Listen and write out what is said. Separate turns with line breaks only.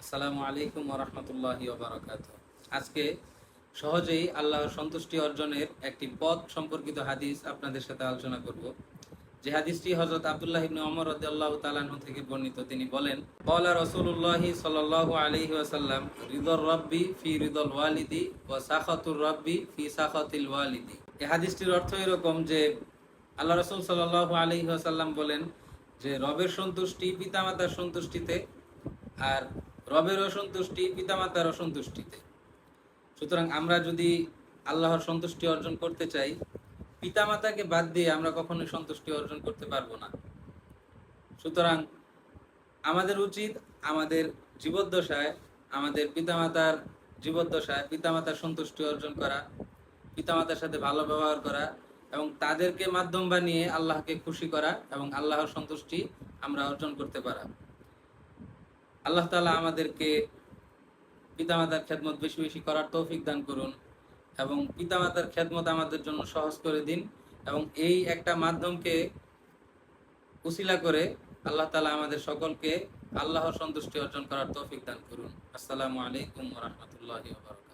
আসসালামু আলাইকুম ওয়া রাহমাতুল্লাহি ওয়া বারাকাতুহু। আজকে সহজেই আল্লাহর সন্তুষ্টি অর্জনের একটি পথ সম্পর্কিত হাদিস আপনাদের সাথে আলোচনা করব। যে হাদিসটি হযরত আব্দুল্লাহ ইবনে ওমর রাদিয়াল্লাহু তাআলা আনহু থেকে বর্ণিত। তিনি বলেন, ক্বালা রাসূলুল্লাহি সাল্লাল্লাহু আলাইহি ওয়াসাল্লাম, রিদার রাব্বি ফি রিদাল ওয়ালিদি ওয়া সাখাতুর রাব্বি ফি সাখাতিল ওয়ালিদি। এই হাদিসটির অর্থ এরকম যে আল্লাহ রাসূল সাল্লাল্লাহু আলাইহি ওয়াসাল্লাম বলেন যে রবের সন্তুষ্টি পিতামাতার সন্তুষ্টিতে, আর রবের অসন্তুষ্টি পিতামাতার অসন্তুষ্টিতে। সুতরাং আমরা যদি আল্লাহর সন্তুষ্টি অর্জন করতে চাই, পিতামাতাকে বাদ দিয়ে আমরা কখনোই সন্তুষ্টি অর্জন করতে পারবো না। সুতরাং আমাদের উচিত আমাদের জীবদ্দশায়, আমাদের পিতামাতার সন্তুষ্টি অর্জন করা, পিতামাতার সাথে ভালো ব্যবহার করা এবং তাদেরকে মাধ্যম বানিয়ে আল্লাহকে খুশি করা এবং আল্লাহর সন্তুষ্টি আমরা অর্জন করতে পারা। আল্লাহ তাআলা আমাদেরকে পিতামাতার খেদমত বেশি বেশি করার তৌফিক দান করুন এবং পিতামাতার খেদমত আমাদের জন্য সহজ করে দিন, এবং এই একটা মাধ্যমকে উসিলা করে আল্লাহ তাআলা আমাদের সকলকে আল্লাহর সন্তুষ্টি অর্জন করার তৌফিক দান করুন। আসসালামু আলাইকুম ওয়া রাহমাতুল্লাহি ওয়া বারাকাতুহু।